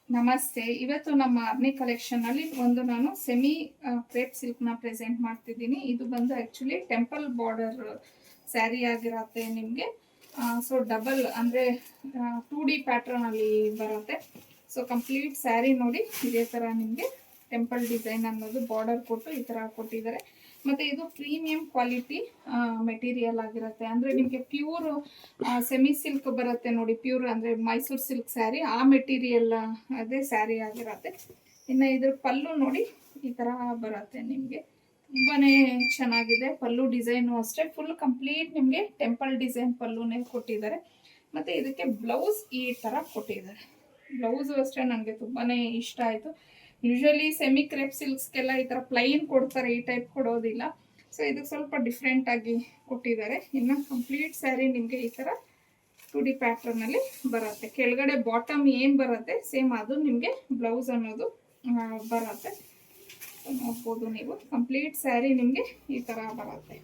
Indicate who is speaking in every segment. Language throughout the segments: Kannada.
Speaker 1: ನಮಸ್ತೆ. ಇವತ್ತು ನಮ್ಮ ಅರ್ನಿ ಕಲೆಕ್ಷನ್ ಅಲ್ಲಿ ಒಂದು ನಾನು ಸೆಮಿ ಕ್ರೇಪ್ ಸಿಲ್ಕ್ ನ ಪ್ರೆಸೆಂಟ್ ಮಾಡ್ತಿದ್ದೀನಿ. ಇದು ಬಂದು ಆಕ್ಚುಲಿ ಟೆಂಪಲ್ ಬಾರ್ಡರ್ ಸ್ಯಾರಿ ಆಗಿರತ್ತೆ ನಿಮಗೆ. ಸೊ ಡಬಲ್ ಅಂದ್ರೆ 2D ಪ್ಯಾಟರ್ನ್ ಅಲ್ಲಿ ಬರುತ್ತೆ. ಸೊ ಕಂಪ್ಲೀಟ್ ಸ್ಯಾರಿ ನೋಡಿ ಇದೇ ತರ ನಿಮಗೆ ಟೆಂಪಲ್ ಡಿಸೈನ್ ಅನ್ನೋದು ಬಾರ್ಡರ್ ಕೊಟ್ಟು ಈ ತರ ಕೊಟ್ಟಿದ್ದಾರೆ. ಮತ್ತೆ ಇದು ಪ್ರೀಮಿಯಂ ಕ್ವಾಲಿಟಿ ಮೆಟೀರಿಯಲ್ ಆಗಿರುತ್ತೆ. ಅಂದ್ರೆ ನಿಮಗೆ ಪ್ಯೂರ್ ಸೆಮಿ ಸಿಲ್ಕ್ ಬರುತ್ತೆ ನೋಡಿ, ಪ್ಯೂರ್ ಅಂದ್ರೆ ಮೈಸೂರು ಸಿಲ್ಕ್ ಸ್ಯಾರಿ ಆ ಮೆಟೀರಿಯಲ್ ಅದೇ ಸ್ಯಾರಿ ಆಗಿರತ್ತೆ. ಇನ್ನು ಇದ್ರ ಪಲ್ಲು ನೋಡಿ ಈ ತರ ಬರುತ್ತೆ ನಿಮಗೆ, ತುಂಬಾನೇ ಚೆನ್ನಾಗಿದೆ. ಪಲ್ಲು ಡಿಸೈನು ಅಷ್ಟೇ ಫುಲ್ ಕಂಪ್ಲೀಟ್ ನಿಮಗೆ ಟೆಂಪಲ್ ಡಿಸೈನ್ ಪಲ್ಲುನೇ ಕೊಟ್ಟಿದ್ದಾರೆ. ಮತ್ತೆ ಇದಕ್ಕೆ ಬ್ಲೌಸ್ ಈ ತರ ಕೊಟ್ಟಿದ್ದಾರೆ. ಬ್ಲೌಸ್ ಅಷ್ಟೇ ನನಗೆ ತುಂಬಾನೇ ಇಷ್ಟ ಆಯ್ತು. ಯೂಶಲಿ ಸೆಮಿ ಕ್ರೇಪ್ ಸಿಲ್ಕ್ಸ್ಗೆಲ್ಲ ಈ ತರ ಪ್ಲೈನ್ ಕೊಡ್ತಾರೆ, ಈ ಟೈಪ್ ಕೊಡೋದಿಲ್ಲ. ಸೊ ಇದಕ್ಕೆ ಸ್ವಲ್ಪ ಡಿಫ್ರೆಂಟ್ ಆಗಿ ಕೊಟ್ಟಿದ್ದಾರೆ. ಇನ್ನು ಕಂಪ್ಲೀಟ್ ಸ್ಯಾರಿ ನಿಮಗೆ ಈ ತರ 2D ಪ್ಯಾಟರ್ನ್ ಅಲ್ಲಿ ಬರುತ್ತೆ. ಕೆಳಗಡೆ ಬಾಟಮ್ ಏನ್ ಬರುತ್ತೆ ಸೇಮ್ ಅದು ನಿಮಗೆ ಬ್ಲೌಸ್ ಅನ್ನೋದು ಬರುತ್ತೆ. ನೋಡ್ಬೋದು ನೀವು, ಕಂಪ್ಲೀಟ್ ಸ್ಯಾರಿ ನಿಮಗೆ ಈ ತರ ಬರುತ್ತೆ.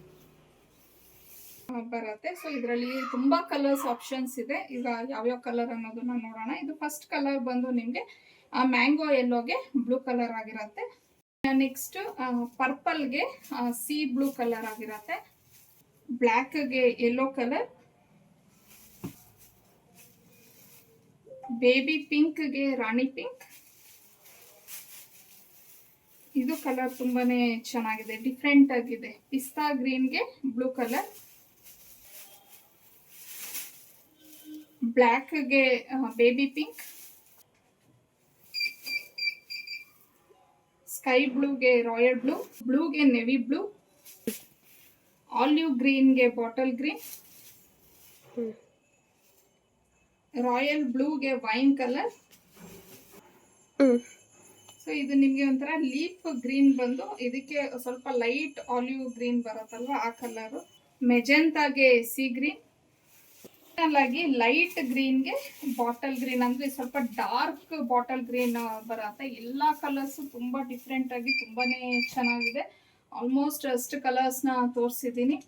Speaker 1: ಸೊ ಇದರಲ್ಲಿ ತುಂಬಾ ಕಲರ್ಸ್ ಆಪ್ಷನ್ಸ್ ಇದೆ. ಈಗ ಯಾವ್ಯಾವ ಕಲರ್ ಅನ್ನೋದನ್ನ ನೋಡೋಣ. ಇದು ಫಸ್ಟ್ ಕಲರ್ ಬಂದು ನಿಮಗೆ ಮ್ಯಾಂಗೋ ಯೆಲ್ಲೋಗೆ ಬ್ಲೂ ಕಲರ್ ಆಗಿರತ್ತೆ. ನೆಕ್ಸ್ಟ್ ಪರ್ಪಲ್ಗೆ ಸಿ ಬ್ಲೂ ಕಲರ್ ಆಗಿರತ್ತೆ. ಬ್ಲ್ಯಾಕ್ಗೆ ಯೆಲ್ಲೋ ಕಲರ್, ಬೇಬಿ ಪಿಂಕ್ಗೆ ರಾಣಿ ಪಿಂಕ್. ಇದು ಕಲರ್ ತುಂಬಾನೇ ಚೆನ್ನಾಗಿದೆ, ಡಿಫ್ರೆಂಟ್ ಆಗಿದೆ. ಪಿಸ್ತಾ ಗ್ರೀನ್ಗೆ ಬ್ಲೂ ಕಲರ್, ಬ್ಲ್ಯಾಕ್ಗೆ ಬೇಬಿ ಪಿಂಕ್, ಸ್ಕೈ ಬ್ಲೂಗೆ ರಾಯಲ್ ಬ್ಲೂ, ಬ್ಲೂಗೆ ನೆವಿ ಬ್ಲೂ, ಆಲಿವ್ ಗ್ರೀನ್ಗೆ ಬಾಟಲ್ ಗ್ರೀನ್, ರಾಯಲ್ ಬ್ಲೂಗೆ ವೈನ್ ಕಲರ್. ಸೊ ಇದು ನಿಮ್ಗೆ ಒಂಥರ ಲೀಫ್ ಗ್ರೀನ್ ಬಂದು ಇದಕ್ಕೆ ಸ್ವಲ್ಪ ಲೈಟ್ ಆಲಿವ್ ಗ್ರೀನ್ ಬರುತ್ತಲ್ವಾ ಆ ಕಲರ್. ಮೆಜೆಂಟಾಗೆ ಸಿ ಗ್ರೀನ್, ಆಗಿ ಲೈಟ್ ಗ್ರೀನ್ಗೆ ಬಾಟಲ್ ಗ್ರೀನ್, ಅಂದ್ರೆ ಸ್ವಲ್ಪ ಡಾರ್ಕ್ ಬಾಟಲ್ ಗ್ರೀನ್ ಬರುತ್ತೆ. ಎಲ್ಲಾ ಕಲರ್ಸ್ ತುಂಬಾ ಡಿಫ್ರೆಂಟ್ ಆಗಿ ತುಂಬಾನೇ ಚೆನ್ನಾಗಿದೆ. ಆಲ್ಮೋಸ್ಟ್ ಅಷ್ಟು ಕಲರ್ಸ್ ನ ತೋರಿಸಿದ್ದೀನಿ.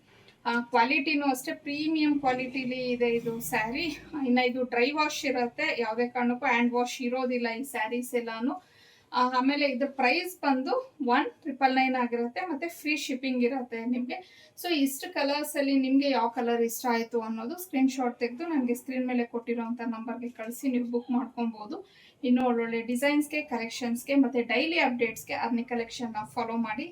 Speaker 1: ಕ್ವಾಲಿಟಿನೂ ಅಷ್ಟೇ ಪ್ರೀಮಿಯಂ ಕ್ವಾಲಿಟಿಲಿ ಇದೆ ಇದು ಸ್ಯಾರಿ. ಇನ್ನು ಇದು ಡ್ರೈ ವಾಶ್ ಇರುತ್ತೆ, ಯಾವುದೇ ಕಾರಣಕ್ಕೂ ಹ್ಯಾಂಡ್ ವಾಶ್ ಇರೋದಿಲ್ಲ ಈ ಸ್ಯಾರೀಸ್ ಎಲ್ಲಾನು. ಆಮೇಲೆ ಇದ್ರ ಪ್ರೈಸ್ ಬಂದು 1999 ಆಗಿರುತ್ತೆ. ಮತ್ತೆ ಫ್ರೀ ಶಿಪ್ಪಿಂಗ್ ಇರುತ್ತೆ ನಿಮಗೆ. ಸೊ ಇಷ್ಟು ಕಲರ್ಸ್ ಅಲ್ಲಿ ನಿಮ್ಗೆ ಯಾವ ಕಲರ್ ಇಷ್ಟ ಆಯ್ತು ಅನ್ನೋದು ಸ್ಕ್ರೀನ್ ಶಾಟ್ ತೆಗೆದು ನನಗೆ ಸ್ಕ್ರೀನ್ ಮೇಲೆ ಕೊಟ್ಟಿರೋಂಥ ನಂಬರ್ಗೆ ಕಳಿಸಿ ನೀವು ಬುಕ್ ಮಾಡ್ಕೊಬಹುದು. ಇನ್ನು ಒಳ್ಳೊಳ್ಳೆ ಡಿಸೈನ್ಸ್ಗೆ, ಕಲೆಕ್ಷನ್ಸ್ಗೆ ಮತ್ತೆ ಡೈಲಿ ಅಪ್ಡೇಟ್ಸ್ಗೆ ಅರ್ನಿ ಕಲೆಕ್ಷನ್ ಫಾಲೋ ಮಾಡಿ.